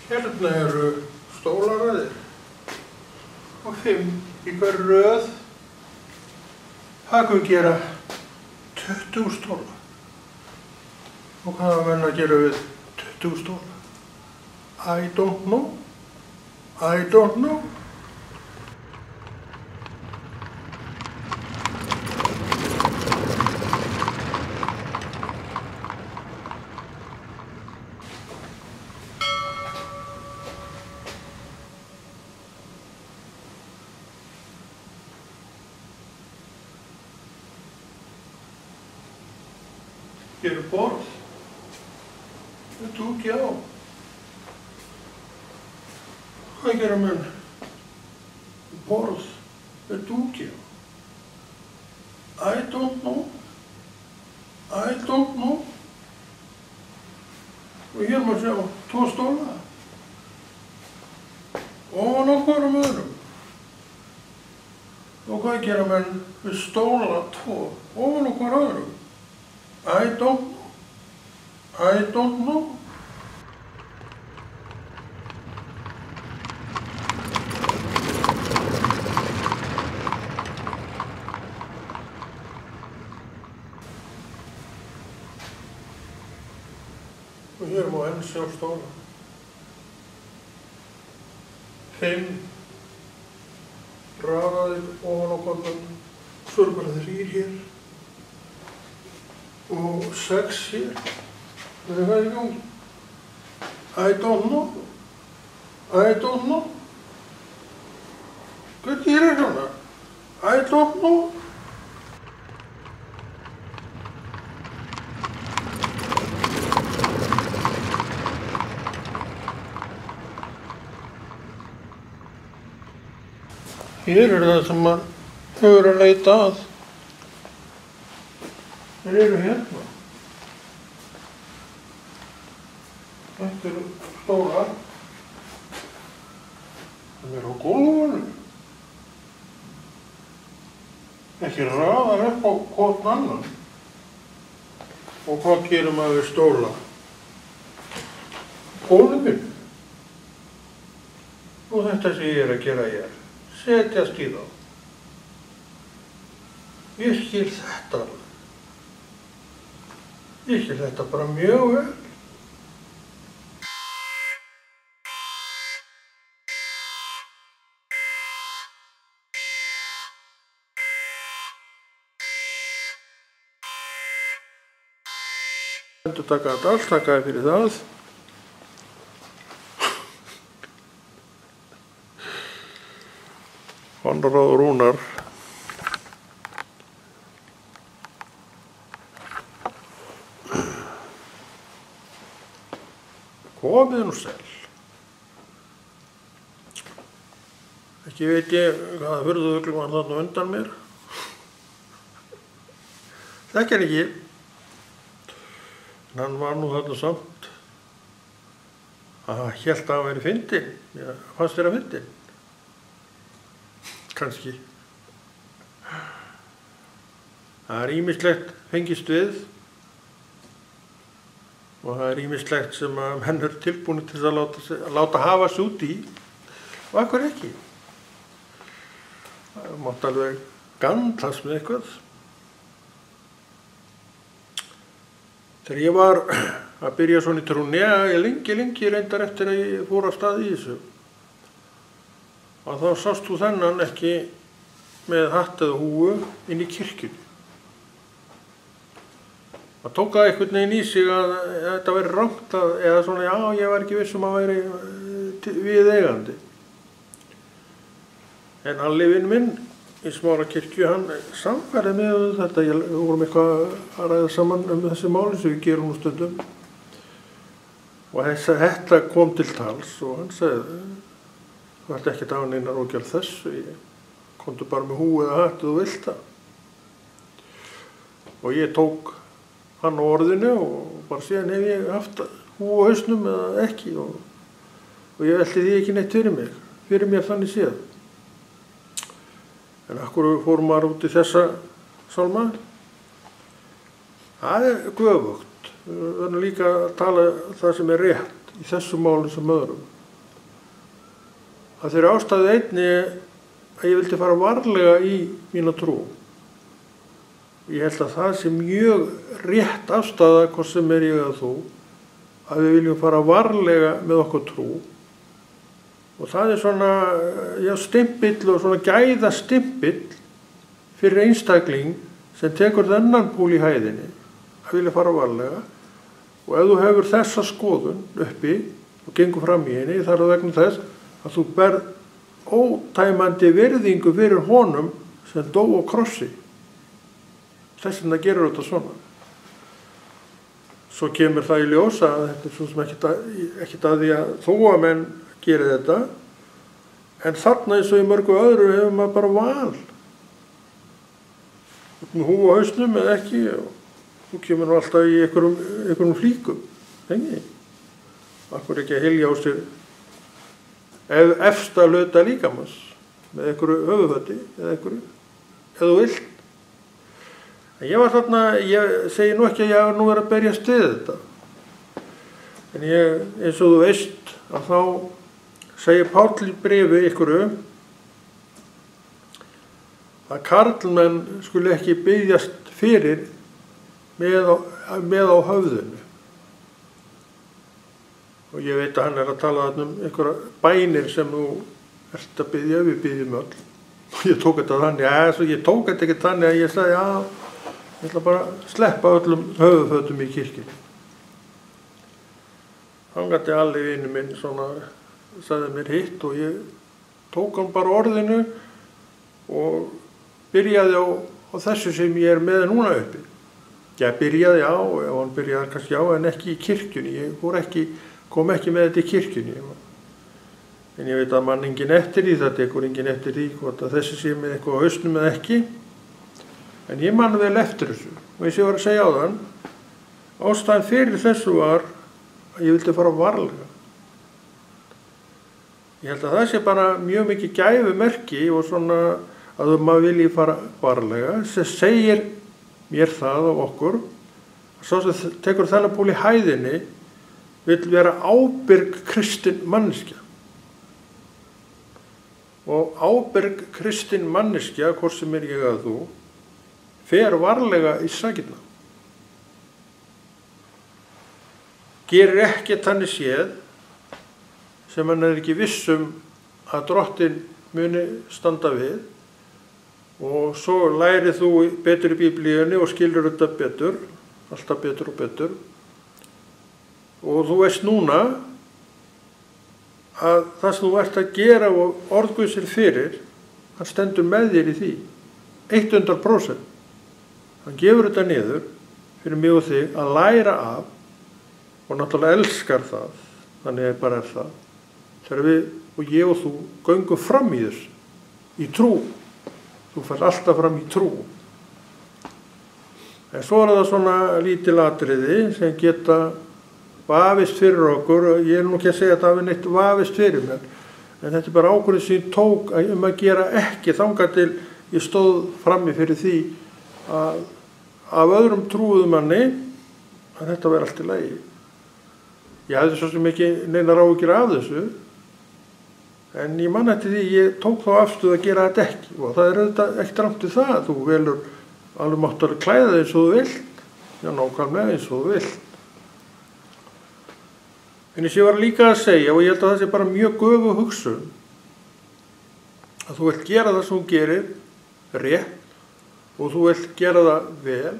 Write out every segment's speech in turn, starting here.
Hérna eru stólaröðir og 5 í hverju röð. Það kann gera 20 stóla. Og hvað hafa menn að gera við 20 stóla? I don't know. I don't know. Hér er borð með dúki á. Hvað gera menn? Borð með dúki á. I don't know. I don't know. Og hér má sjá 2 stóla. Ofan á hvorum öðrum. Og hvað gera menn við stóla 2? Ofan á hvor öðrum. I don't know. I don't know. Og hér má enn sjá stóla. 5 raðaðir ofan á hvorn. Svo eru bara 3 hér. Og 6 hér. Það er hvað í gangi. I don't know. I don't know. Hvað gerir svona? I don't know. Hér er það sem maður hefur að leita að. Þeir eru hérna. Þetta eru stólar. Þeir eru á gólfinu. Ekki raðar upp á hvorn annan. Og hvað gerir maður við stóla? Gólfinu. Og þetta sem ég er að gera hér. Setjast í þá. Ég skil þetta alveg. Ég skil þetta bara mjög vel. Endurtaka þetta allt, þakka þér fyrir það. Konráð Rúnar. Komið nú sæl. Ekki veit ég hvaða furðufugl var þarna undan mér. Þekki hann ekki. En hann var nú þarna samt. Hélt að hann væri fyndinn. Já, fannst þér að fyndinn? Kannski. Það er ýmislegt fengist við. Og það er ýmislegt sem að menn eru tilbúin til að láta hafa sig út í. Og af hverju ekki? Það mátti alveg gandlast með eitthvað. Þegar ég var að byrja svona í trúnni, ég lengi reyndar eftir að ég fór af stað í þessu. Og þá sást þú þennan ekki með hatt eða húfu inn í kirkjunni. Það tók það einhvern veginn í sig að þetta væri rangt eða svona, já, ég var ekki viss að væri viðeigandi. En Alli vinn minn í Smárakirkju, hann samfærði með þetta, við vorum eitthvað að ræða saman þessi máli sem við gerum nú stundum. Og þetta kom til tals og hann sagði, þú ert ekkert á neinar og gerð þessu, komdu bara með húfu eða hatt þú vilt það. Og ég tók hann á orðinu og bara síðan hef ég haft húfu á hausnum eða ekki og ég velti því ekki neitt fyrir mér þannig séð. En af hverju fór maður út í þessa sálma? Það er göfugt. Við verðum líka að tala það sem er rétt í þessu máli sem öðrum. að þeirri ástæðu einni að ég vildi fara varlega í mína trú. Ég held að það sé mjög rétt afstaða, hvort sem ég eða þú, að við viljum fara varlega með okkur trú. Og það er svona, stimpill og svona gæða stimpill fyrir einstakling sem tekur þennan púl í hæðinni, að vilja fara varlega. Og ef þú hefur þessa skoðun uppi og gengur fram í henni, þar er vegna þess að þú berð ótæmandi virðingu fyrir honum sem dó á krossi. Þess vegna gerur þetta svona. Svo kemur það í ljós að þetta er svo sem ekkert að því að þó að menn gerir þetta, en þarna eins og í mörgu öðru hefur maður bara val. Með húf á hausnum eða ekki, og þú kemur nú alltaf í einhverjum flíkum. Engi. Akkur ekki að hylja á sér efsta hluta líkamans með einhverju höfuðföti eða einhverju, ef þú vilt. En ég var þarna, ég segi nú ekki að ég hafa nú verið að berjast við þetta. En eins og þú veist, að þá segir Páll í bréfi einhverju að karlmenn skuli ekki biðjast fyrir með á höfðinu. Og ég veit að hann er að tala um einhverja bænir sem þú ert að biðja, við biðjum öll. Og ég tók þetta þannig, ég tók þetta ekki þannig að ég sagði, ég ætla bara að sleppa öllum höfuðfötum í kirkjunni. Hann gæti allir vinur minn svona, sagði mér hitt og ég tók hann bara orðinu og byrjaði á þessu sem ég er með núna uppi. Ég byrjaði ef hann byrjaði kannski en ekki í kirkjunni. Ég kom ekki með þetta í kirkjunni. En ég veit að mann enginn eftir því, það tekur enginn eftir því hvort að þessi sé með eitthvað á hausnum eða ekki. En ég man vel eftir þessu. Og eins og ég var að segja á þann, ástæðan fyrir þessu var að ég vildi fara varlega. Ég held að það sé bara mjög mikið gæfumerki og svona að maður vilji fara varlega, sem segir mér það og okkur, sá sem tekur þennan púl í hæðinni, vill vera ábyrg kristin manneskja. Og ábyrg kristin manneskja, hvort sem ég að þú, fer varlega í sakirna. Gerir ekkert þannig séð sem hann er ekki vissum að Drottinn muni standa við, og svo lærið þú betur í Biblíunni og skilur þetta betur, alltaf betur og betur, og þú veist núna að það sem þú ert að gera og orð Guðs fyrir, hann stendur með þér í því 100%. Hann gefur þetta niður fyrir mig og þig að læra af og náttúrulega elskar það, þannig bara er það. Þegar við og ég og þú göngum fram í þessu, í trú. Þú fær alltaf fram í trú. En svo er það svona lítil atriði sem geta vafist fyrir okkur. Ég er nú ekki að segja að það hafi neitt vafist fyrir mér, en þetta er bara ákvörðun sem ég tók að gera ekki þangað til ég stóð frammi fyrir því að af öðrum trúðumanni að þetta verði allt í lagi. Ég hafði svo sem ekki neinar áhyggjur af þessu, en ég man eftir því ég tók þá afstöðu að gera þetta ekki, og það er auðvitað ekkert rangt við það. Þú velur alveg máttalega klæða þig eins og þú vilt, nákvæmlega eins og þú vilt. En eins og ég var líka að segja, og ég held að það sé bara mjög göfug hugsun, að þú vilt gera það sem þú gerir rétt, og þú vilt gera það vel,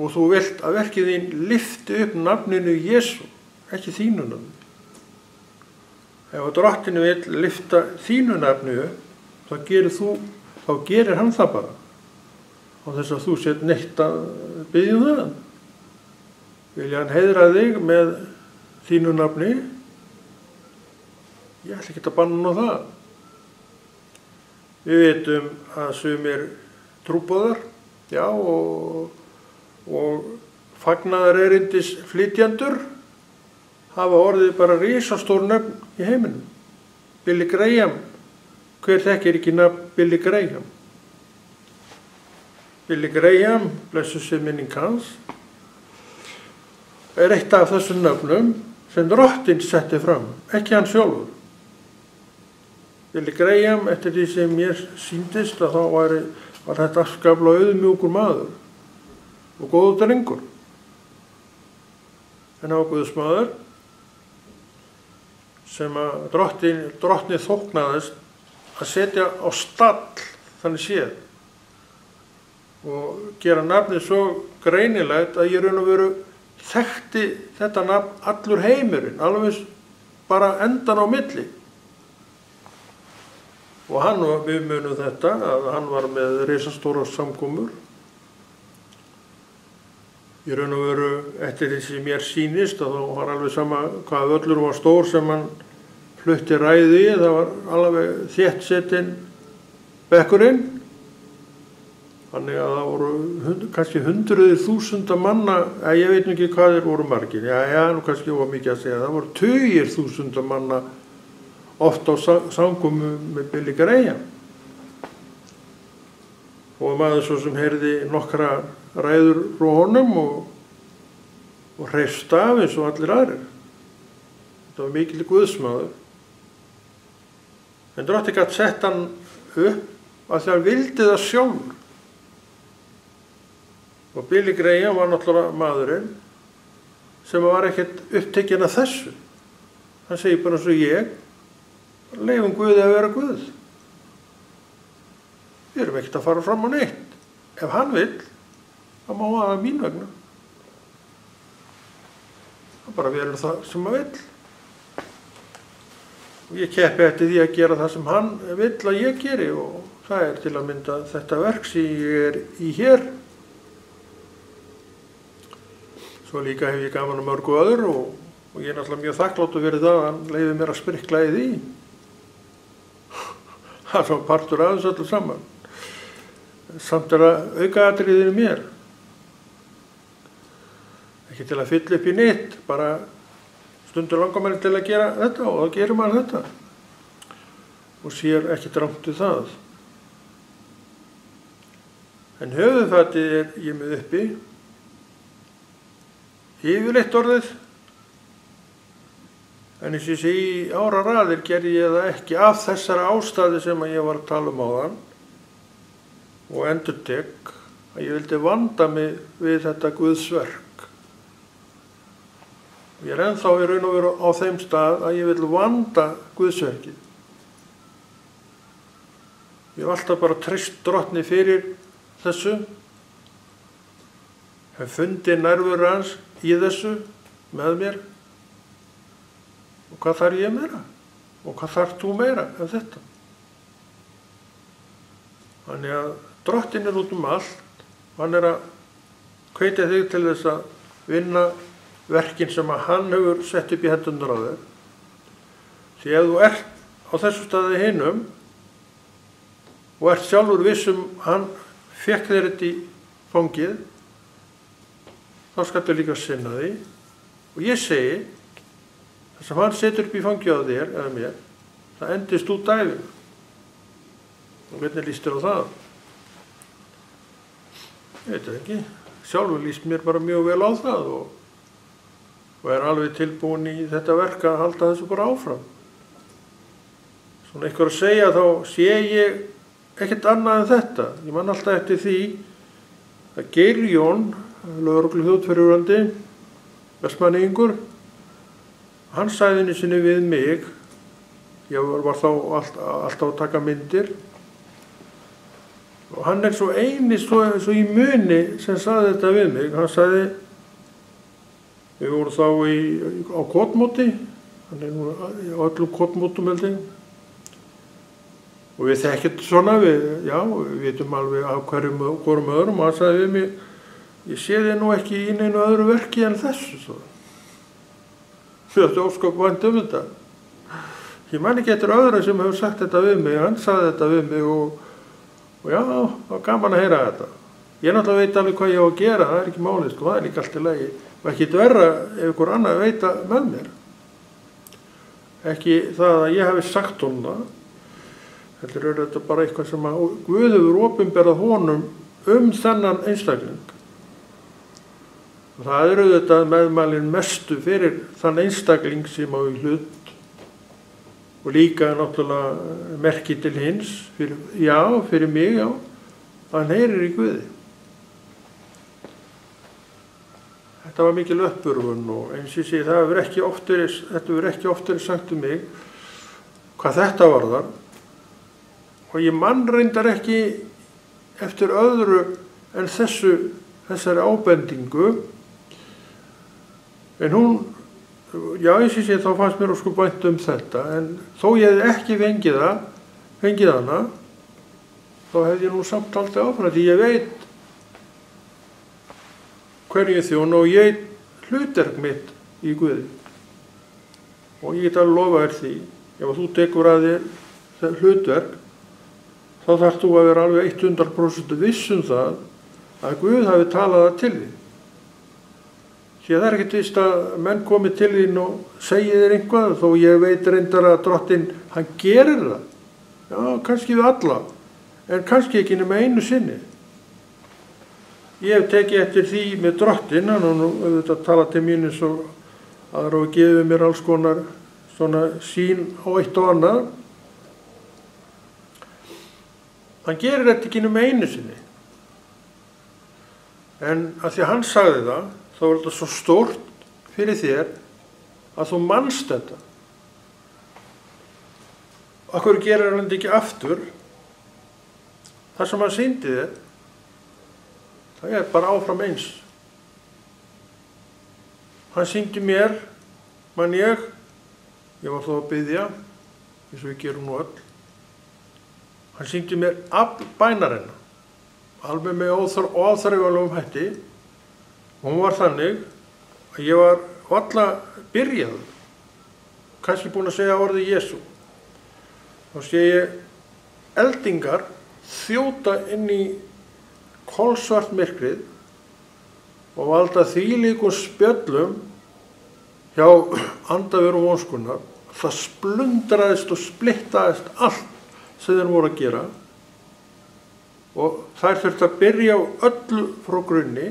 og þú vilt að verkið þín lyfti upp nafninu Jesú, ekki þínu nafni. Ef Drottinn vill lyfta þínu nafni upp, þá gerir hann það bara. Og þess að þú set neitt að biðja það. Vilja hann heiðra þig með þínu nafni? Ég ætla ekki að banna á það. Við vitum að sumir trúboðar, og fagnaðarerindis flytjendur hafa orðið bara risastór nöfn í heiminum. Billy Graham, hver þekkir ekki nafn Billy Graham? Billy Graham, blessuð sé minning hans, er eitt af þessum nöfnum sem Drottinn setti fram, ekki hann sjálfur. Billy Graham, eftir því sem mér sýndist að þá var þetta afskaplega auðmjúkur maður og góður drengur. En hann var guðsmaður sem að drottni þóknaðist að setja á stall þannig séð og gera nafnið svo greinilegt að ég raun og veru þekkti þetta nafn allur heimurinn, alveg bara endan á milli. Og við munum þetta að hann var með risastórar samkomur. Í raun og veru eftir því sem mér sýnist að þá var alveg sama hvað völlur var stór sem hann flutti ræði í, það var alveg þéttsetinn bekkurinn. Þannig að það voru kannski hundruðir þúsunda manna, ég veit ekki hvað þeir voru margir, nú kannski var mikið að segja, það voru tugir þúsunda manna oft á samkomu með Billy Graham. Og maður svo sem heyrði nokkra ræður frá honum og hreifst af eins og allir aðrir. Þetta var mikill guðsmaður. En Drottinn gat sett hann upp að því hann vildi það sjálfur. Og Billy Graham var náttúrulega maðurinn sem var ekkert upptekinn af þessu. Hann segir bara eins og ég, leifum Guði að vera Guð. Við erum ekkert að fara fram á neitt. Ef hann vill, það má hafa mín vegna. Það bara verður það sem hann vill. Og ég keppi eftir því að gera það sem hann vill að ég geri og það er til að mynda þetta verk sem ég er í hér. Svo líka hef ég gaman að mörgu öðru og ég er náttúrulega mjög þakkláttur fyrir það að hann leyfi mér að sprikla í því. Það er svona partur af þessu öllu saman. Samt er það aukaatriðið í mér. Ekki til að fylla upp í neitt, bara stundur langar maður til að gera þetta og þá gerir maður þetta. Og sér ekki rangt við það. En höfuðfatið er ég með uppi. Yfirleitt orðið. En eins og ég segi í áraraðir gerði ég það ekki af þessari ástæðu sem ég var að tala um áðan og endurtek að ég vildi vanda mig við þetta Guðsverk. Ég er ennþá í raun og veru á þeim stað að ég vil vanda Guðsverkið. Ég hef alltaf bara treyst Drottni fyrir þessu, hef fundið nærveru hans í þessu með mér. Og hvað þarf ég meira? Og hvað þarf þú meira en þetta? Þannig að Drottinn er út um allt. Hann er að hvetja þig til þess að vinna verkin sem að hann hefur sett upp í hendurnar á þér. Því ef þú ert á þessu staði hinum og ert sjálfur vissum hann fékk þér þetta í fangið, þá skaltu líka sinna því. Og ég segi, það sem hann setur upp í fangið á þér, eða mér, það endist út æfina. Og hvernig líst þér á það? Ég veit það ekki. Sjálfur líst mér bara mjög vel á það og er alveg tilbúin í þetta verk að halda þessu bara áfram. Svona einhver að segja þá sé ég ekkert annað en þetta. Ég man alltaf eftir því að Geir Jón, lögregluþjóðsfyrirverandi, vestmanningur, hann sagði einu sinni við mig, ég var þá alltaf að taka myndir, og hann er svo eini svo í muni sem sagði þetta við mig. Hann sagði, við vorum þá á kotmóti, hann er nú á öllum kotmótum held ég, og við þekkjum svona, við vitum alveg af hverjum öðrum, og hann sagði við mig, ég sé þið nú ekki í neinu öðru verki en þessu, svo. Við ættum ósköp vænt þetta. Ég man ekki eftir öðru sem hefur sagt þetta við mig, hann sagði þetta við mig og já, það var gaman að heyra þetta. Ég náttúrulega veit alveg hvað ég á að gera, það er ekki málið, sko, það er líka allt í lagi. Og ekki verra ef ykkur annar veit með mér. Ekki það að ég hef sagt honum það, heldur er þetta bara eitthvað sem að Guð hefur opinberað honum þennan einstakling. Og það er auðvitað meðmælin mestu fyrir þann einstakling sem á í hlut. og líka náttúrulega merki til hins, fyrir mig, já, hann heyrir í Guði. Þetta var mikil uppörvun og eins og ég segi, þetta hefur ekki oft verið sagt um mig hvað þetta varðar og ég man reyndar ekki eftir öðru en þessari ábendingu en hún, já eins og ég segi, þá fannst mér ósköp vænt um þetta en þó ég hef ekki fengið hana þá hefði ég nú samt aldrei áfram því ég veit hverju ég þjóna og ég hlutverk mitt í Guði. Og ég get alveg lofa þér því, ef þú tekur að þér hlutverk, þá þarft þú að vera alveg 100% viss um það að Guð hafi talað það til þín. Því að það ekkert víst að menn komi til þín og segi þér eitthvað, þó ég veit reyndar að Drottinn, hann gerir það. Já, kannski við alla, en kannski ekki nema einu sinni. Ég hef tekið eftir því með Drottinn, hann og auðvitað talað til mín eins og aðra og gefið mér alls konar svona sín á eitt og annað. Hann gerir þetta ekki nema einu sinni. En að því að hann sagði það, þá var þetta svo stórt fyrir þér að þú manst þetta. Af hverju gerir hann þetta ekki aftur? Það sem hann sýndi þér, það er bara áfram eins. Hann sýndi mér, man ég var þó að biðja, eins og við gerum nú öll. Hann sýndi mér afl bænarinnar, alveg með óþarflegum hætti. Hún var þannig að ég var varla byrjaður, kannski búinn að segja orðið Jesú. Þá sé ég eldingar þjóta inn í kolsvart myrkrið og valda þvílíkum spjöllum hjá andaverum vonskunnar. Það splundraðist og splittaðist allt sem þeir voru að gera og þær þurfti að byrja á öllu frá grunni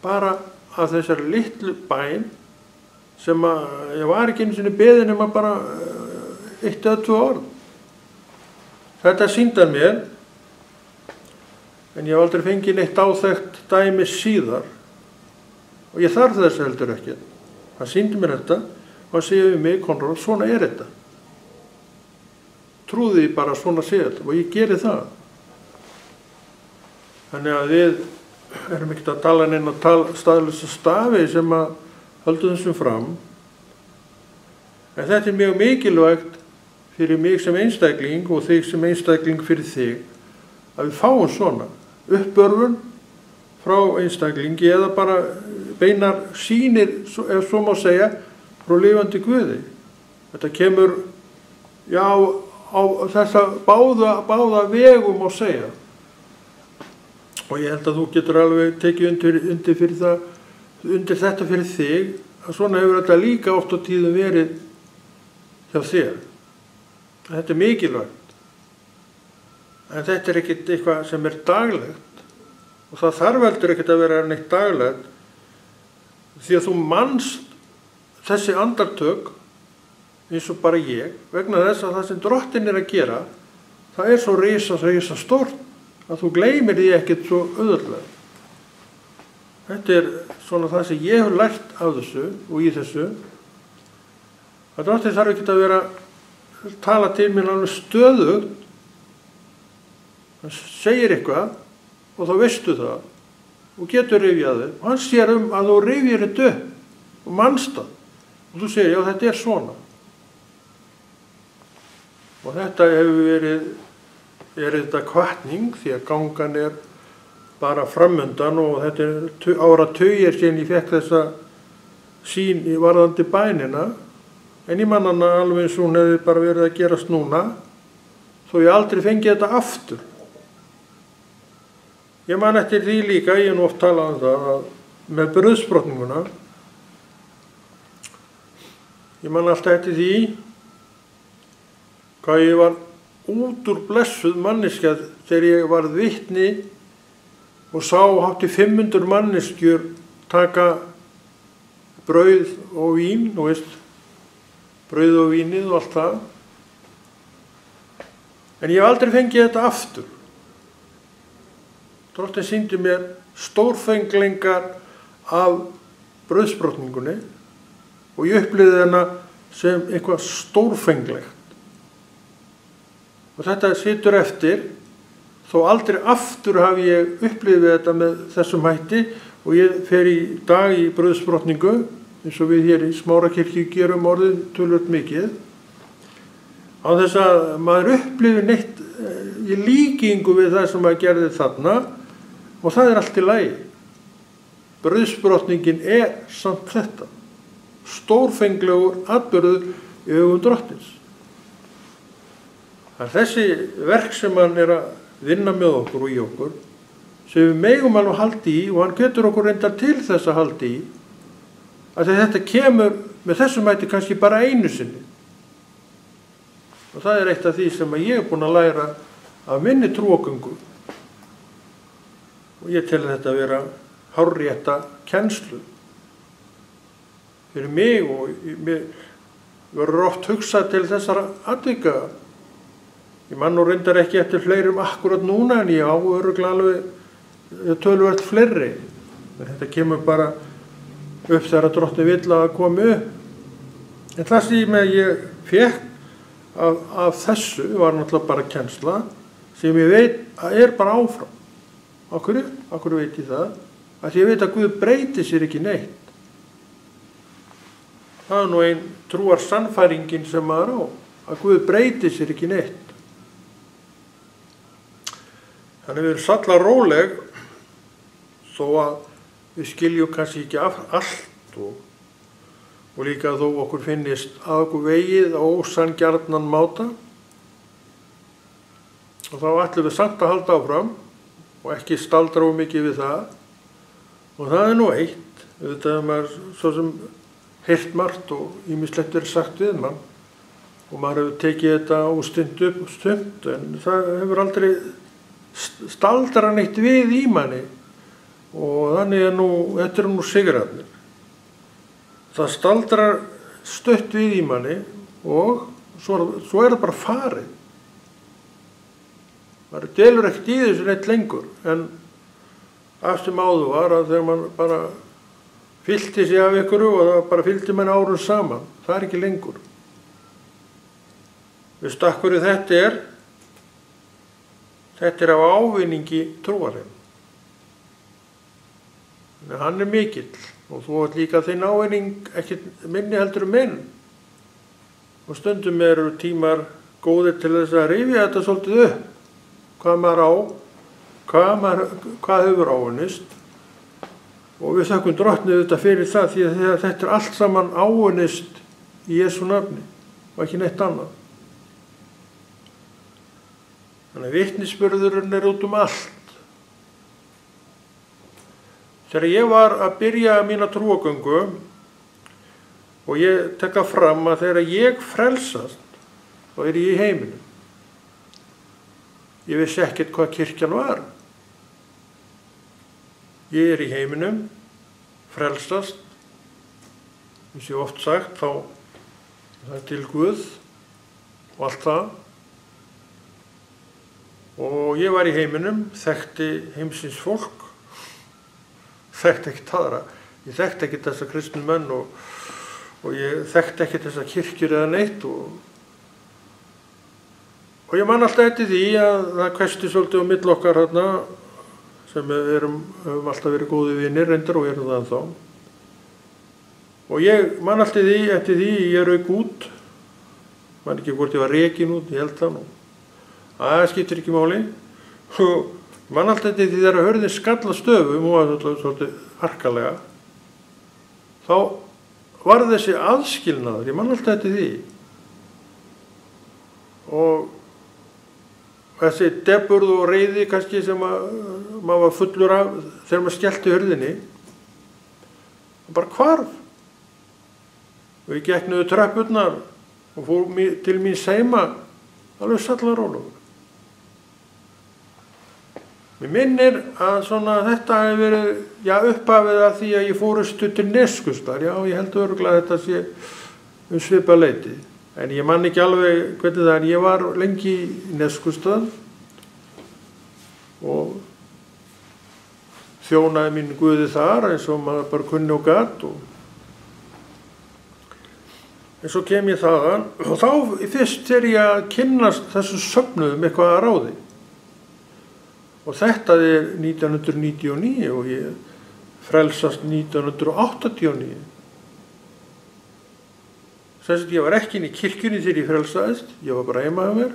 bara af þessari litlu bæn sem að ég var ekki einu sinni beðin nema bara 1 eða 2 orð. Þetta sýndi mér en ég hef aldrei fengið neitt áþekkt dæmi síðar og ég þarf þess heldur ekki. Hann sýndi mér þetta og hann segir við mig, Konráð, svona er þetta. Trúði bara svona sé þetta og ég geri það. Þannig að við erum ekkert að tala neina staðlausa stafi sem að halda þessum fram. En þetta er mjög mikilvægt fyrir mig sem einstakling og þig sem einstakling fyrir þig að við fáum svona uppörfun frá einstaklingi eða bara beinar sýnir, ef svo má segja, frá lifandi Guði. Þetta kemur, já, á þessa báða vegum má segja. Og ég held að þú getur alveg tekið undir þetta fyrir þig, að svona hefur þetta líka oft á tíðum verið hjá þér. Þetta er mikilvægt. En þetta er ekkert eitthvað sem er daglegt og það þarf heldur ekkert að vera neitt daglegt því að þú manst þessi andartök eins og bara ég vegna þess að það sem Drottinn er að gera það er svo risa stórt að þú gleymir því ekkert svo auðveldlega. Þetta er svona það sem ég hef lært af þessu og í þessu að Drottinn þarf ekkert að vera að tala til mér alveg stöðugt. Hann segir eitthvað og þá veistu það og getur rifjað þig og hann sér að þú rifjir þetta upp og manst það og þú segir, já, þetta er svona. Og þetta hefur verið þetta hvatning því að gangan er bara framundan og þetta er áratugir síðan ég fékk þessa sýn í varðandi bænina en ég man hana alveg eins og hún hefði bara verið að gerast núna þó ég aldrei fengi þetta aftur. Ég man eftir því líka, ég hef nú oft talað um það, að með brauðsbrotninguna, ég man alltaf eftir því hvað ég var út úr blessuð manneskja þegar ég var vitni og sá hátt í 500 manneskjur taka brauð og vín, þú veist, brauð og vínið og allt það, En ég hef aldrei fengið þetta aftur. Drottinn sýndi mér stórfenglingar af brauðsbrotningunni og ég upplifði hana sem eitthvað stórfenglegt. Og þetta situr eftir, þó aldrei aftur hafi ég upplifið þetta með þessum hætti og ég fer í dag í brauðsbrotningu, eins og við hér í Smárakirkju gerum orðið töluvert mikið, á þess að maður upplifir neitt í líkingu við það sem maður gerði þarna og það allt í lagi. Brauðsbrotningin samt þetta, stórfenglegur atburður í augum Drottins. Það þessi verk sem hann að vinna með okkur og í okkur, sem við megum alveg haldi í og hann getur okkur reyndar til þess að haldi í, að þetta kemur með þessum hætti kannski bara einu sinni. Og það eitt af því sem ég búin að læra af minni trúgöngu. Og ég tel þetta að vera hárrétta kennslu fyrir mig og mér verður oft hugsað til þessara atvika. Ég man nú reyndar ekki eftir fleirum akkurat núna en ég á örugglega alveg töluvert fleiri. En þetta kemur bara upp þegar Drottinn vill að komi upp. En það sem ég fékk af þessu var náttúrulega bara kennsla sem ég veit að bara áfram. Af hverju veit ég það? Að ég veit að Guð breytir sér ekki neitt. Það nú ein trúar sannfæringin sem maður á, að Guð breytir sér ekki neitt. Þannig við erum salla róleg þó að við skiljum kannski ekki allt og líka þó okkur finnist að okkur vegið á ósanngjarnan máta og þá ætlum við samt að halda áfram og ekki staldra of mikið við það og það nú eitt, auðvitað maður svo sem heyrt margt og ýmislegt sagt við mann og maður hefur tekið þetta á stund upp og stund en það hefur aldrei staldra neitt við í manni og þannig þetta nú sigrarnir. Það staldrar stutt við í manni og svo það bara farið. Maður delur ekkert í þessu neitt lengur en af sem áður var að þegar mann bara fyllti sig af ykkur og það bara fyllti mann árum saman. Það ekki lengur. Veistu af hverju þetta er? Þetta af ávinningi trúarinn. Hann mikill og þú átt líka þinn ávinning ekki minni heldur minn. Og stundum eru tímar góðir til þess að rifja þetta svolítið upp. Hvað maður á, hvað hefur áunnist. Og við þökkum Drottni þetta fyrir það því að þetta allt saman áunnist í Jesú nafni og ekki neitt annað. Þannig að vitnisburðurinn út allt. Þegar ég var að byrja mína trúgöngu og ég tekka fram að þegar ég frelsast þá ég í heiminum. Ég vissi ekkert hvað kirkjan var. Ég í heiminum, frelsast, eins og oft sagt, þá það til Guð og allt það. Og ég var í heiminum, þekkti heimsins fólk, þekkti ekkert aðra. Ég þekkti ekkert þessa kristnu menn og ég þekkti ekkert þessa kirkjur eða neitt og ég man alltaf eftir því að það hvesti svolítið á milli okkar hérna sem höfum alltaf verið góði vinir reyndar og erum það ennþá. Og ég man alltaf eftir því ég rauk út, man ekki hvort ég var rekin út, ég held það nú. Það skiptir ekki máli. Og man alltaf eftir því þegar hörðin skalla stöfum og var svolítið harkalega, þá var þessi aðskilnaður, ég man alltaf eftir því. Og þessi deburð og reiði kannski sem maður var fullur af þegar maður skellti hurðinni, bara hvarf. Og ég gekk niður tröppurnar og fór til mín seima alveg sallarólegur. Mér minnir að þetta hefur verið upphafið að því að ég fórustu til Neskaupstað. Já, ég held örugglega að þetta sé svipað leyti. En ég man ekki alveg hvernig það, en ég var lengi í Neskaupstað og þjónaði mín Guði þar eins og maður bara kunni og gat. En svo kem ég þaðan og þá fyrst þegar ég að kynnast þessu söfnuðum eitthvað að ráði. Og þetta er 1999 og ég frelsast 1989. Þess að ég var ekki inn í kirkjunni þegar ég frelsaðist, ég var bara heima hjá mér,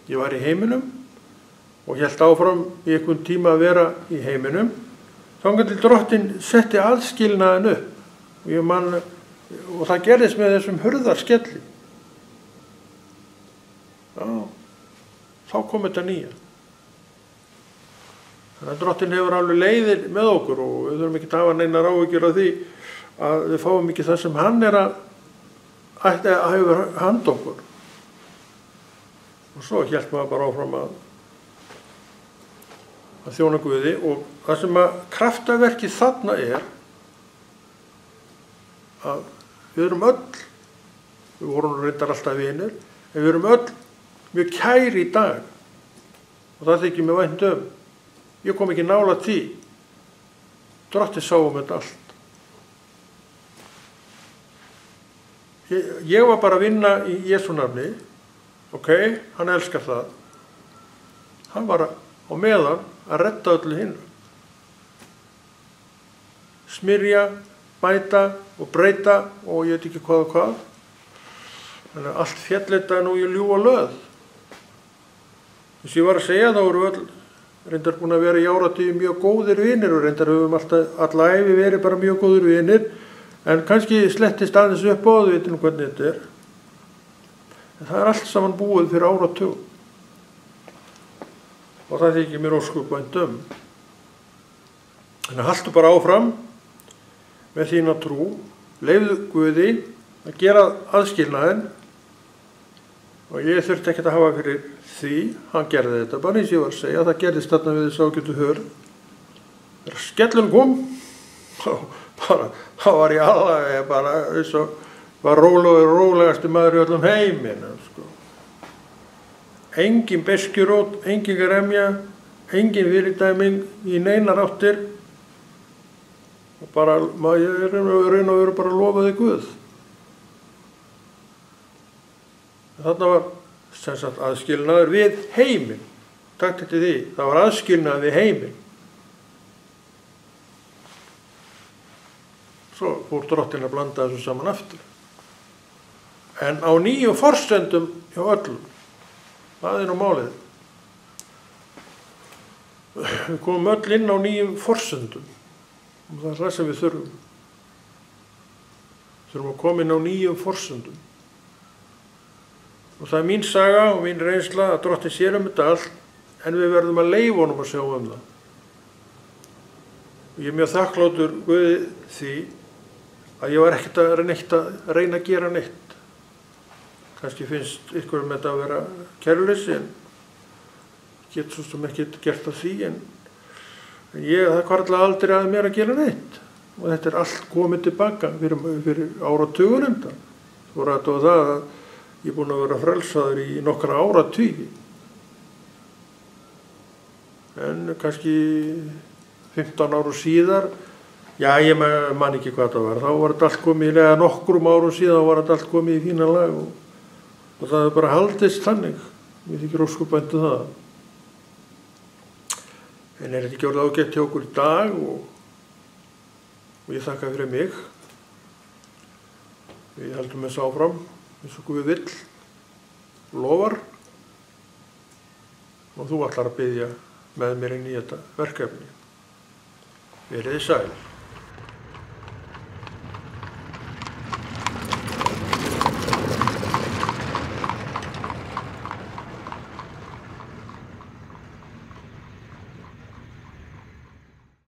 ég var í heiminum og hélt áfram í einhvern tíma að vera í heiminum. Þangað til Drottinn setti aðskilnaðinn upp og það gerðist með þessum hurðarskelli. Já, þá kom þetta nýja. Þannig að Drottinn hefur alveg leiðir með okkur og við þurfum ekki að hafa neinar áhyggjur af því að við fáum ekki það sem hann er að hefur hand okkur. Og svo hélt maður bara áfram að þjóna Guði og það sem að kraftaverkið þarna er að við erum öll, við vorum reyndar alltaf vinir, en við erum öll mjög kæri í dag og það þykir mér vænt um. Ég kom ekki nálægt því. Drottinn sá þetta allt. Ég var bara að vinna í Jesú nafni, hann elskar það. Hann var á meðan að redda öllu hinu. Smyrja, bæta og breyta og ég veit ekki hvað og hvað. Þannig að allt féll þetta nú í ljúfa löð. Þess ég var að segja þá voru öll reyndar búin að vera í áratugi mjög góðir vinir og reyndar höfum alla ævi verið bara mjög góðir vinir. En kannski slettist aðeins upp á þau, veitum hvernig þetta er. En það er allt saman búið fyrir áratug. Og það þykir mér ósköp vænt um. Þannig að haltu bara áfram með þína trú, leyfðu Guði að gera aðskilnaðinn og ég þurfti ekkert að hafa fyrir því, hann gerði þetta bara eins og ég var að segja, það gerðist þarna við þess ágætu hörð. Þegar skellun kom, þá var ég alveg bara eins og var rólegasti maður í öllum heiminum. Engin beskjurót, engin gremja, engin fyrirdæming í neinar áttir og bara, ég er raun og veru bara að lofa þig Guð. Þarna var sem sagt aðskilnaður við heiminn. Takk til því, það var aðskilnaður við heiminn. Svo fór Drottinn að blanda þessu saman aftur. En á nýjum forsendum hjá öllum. Það er nú málið. Við komum öll inn á nýjum forsendum. Og það er það sem við þurfum. Við þurfum að koma inn á nýjum forsendum. Og það er mín saga og mín reynsla að Drottinn sér þetta allt, en við verðum að leyfa honum að sjá það. Og ég er mjög þakklátur Guði því að ég var ekkert að reyna að gera neitt. Kannski finnst ykkur þetta að vera kæruleysi, en ég get svo sem ekki gert af því, en það hvarflaði aldrei að mér að gera neitt. Og þetta er allt komið tilbaka fyrir áratugunum. Svo rættu á það að ég er búinn að vera frelsaður í nokkra áratugi. En kannski 15 árum síðar, já, ég man ekki hvað það var, þá var þetta allt komið, eða nokkrum árum síðan var þetta allt komið í fína lag og það er bara haldist þannig. Ég þykir ósköp vænt um það. En er þetta ekki orðið ágætt hjá okkur í dag og ég þakka fyrir mig. Við heldum þessu áfram eins og Guð vill, lofar, og þú ætlar að biðja með mér inn í þetta verkefni. Verið þið sæl.